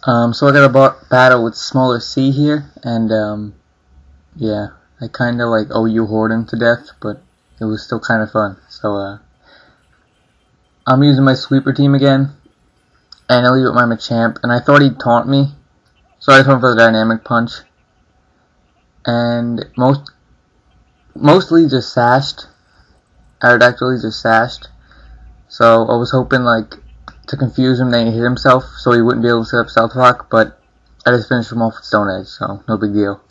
So I got a battle with SmallerC here, and yeah, I kind of like OU hoard him to death, but it was still kind of fun. So I'm using my sweeper team again, and I leave with my Machamp, and I thought he'd taunt me, so I just went for the dynamic punch, and mostly just sashed. Aerodactyl just sashed, so I was hoping like to confuse him, then he hit himself, so he wouldn't be able to set up Stealth Rock, but I just finished him off with Stone Edge, so no big deal.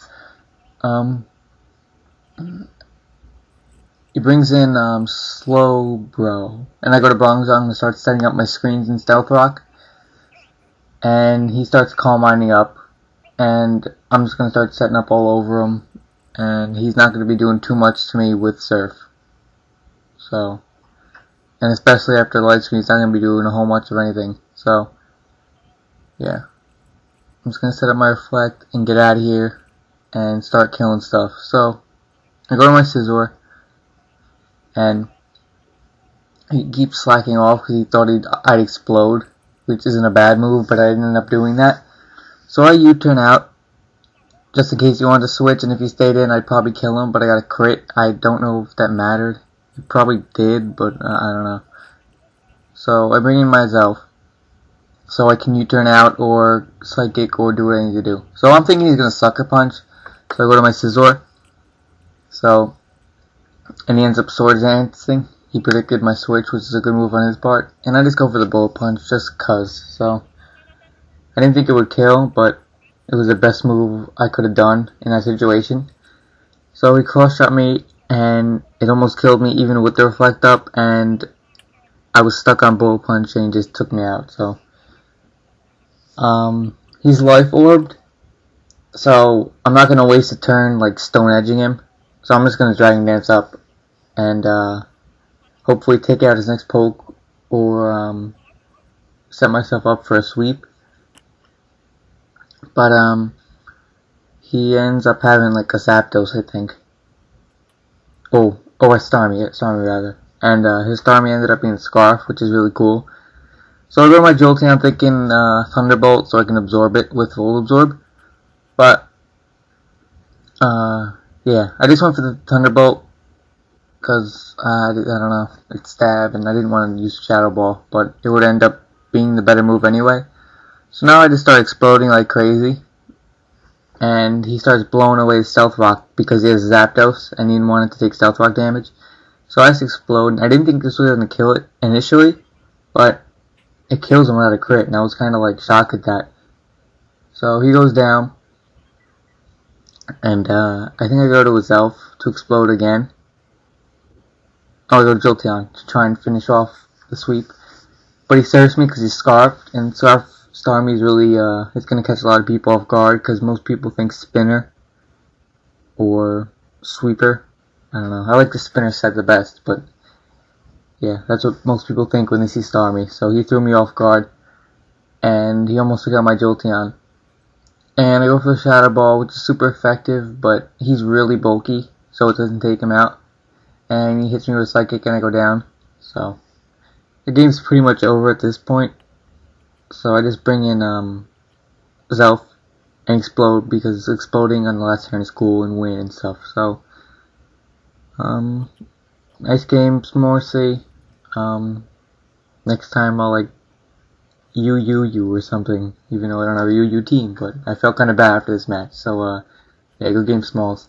He brings in Slow Bro, and I go to Bronzong and start setting up my screens in Stealth Rock, and he starts Calm Minding up, and I'm just going to start setting up all over him, and he's not going to be doing too much to me with Surf. So, and especially after light screen, he's not going to be doing a whole much of anything. So, yeah. I'm just going to set up my Reflect and get out of here and start killing stuff. So, I go to my Scizor, and he keeps slacking off because he thought I'd explode, which isn't a bad move, but I didn't end up doing that. So I U-turn out, just in case he wanted to switch, and if he stayed in, I'd probably kill him, but I got a crit. I don't know if that mattered. It probably did, but I don't know. So I bring in my Zelf, so I can U-turn out, or Psychic, or do what I need to do. So I'm thinking he's going to Sucker Punch, so I go to my Scizor. So, and he ends up Swords Dancing. He predicted my switch, which is a good move on his part. And I just go for the Bullet Punch, just cuz. So, I didn't think it would kill, but it was the best move I could have done in that situation. So he cross-shot me, and it almost killed me even with the Reflect up, and I was stuck on Bullet Punch and he just took me out. So, he's Life Orbed, so I'm not going to waste a turn like Stone Edging him. So I'm just going to Dragon Dance up and hopefully take out his next poke, or set myself up for a sweep. But he ends up having like a Zapdos, I think. A Starmie rather. And his Starmie ended up being Scarf, which is really cool. So I go to my Jolteon, I'm thinking Thunderbolt, so I can absorb it with Full Absorb. But yeah, I just went for the Thunderbolt because I don't know, it's stab, and I didn't want to use Shadow Ball, but it would end up being the better move anyway. So now I just start exploding like crazy, and he starts blowing away the Stealth Rock because he has Zapdos and he didn't want it to take Stealth Rock damage. So I just explode. I didn't think this was going to kill it initially, but it kills him without a crit, and I was kind of like shocked at that. So he goes down, and I think I go to his Elf to explode again. Oh, I go to Jolteon to try and finish off the sweep, but he serves me because he's Scarfed, and Starmie is really it's gonna catch a lot of people off guard because most people think Spinner or Sweeper. I don't know. I like the Spinner set the best, but yeah, that's what most people think when they see Starmie. So he threw me off guard, and he almost took out my Jolteon. And I go for the Shadow Ball, which is super effective, but he's really bulky, so it doesn't take him out. And he hits me with Psychic, and I go down. So the game's pretty much over at this point. So I just bring in Zelf and explode, because exploding on the last turn is cool and win and stuff. So nice game, SmallerC. Next time I'll like you or something, even though I don't have a UU team, but I felt kind of bad after this match. So yeah, good game, Smalls.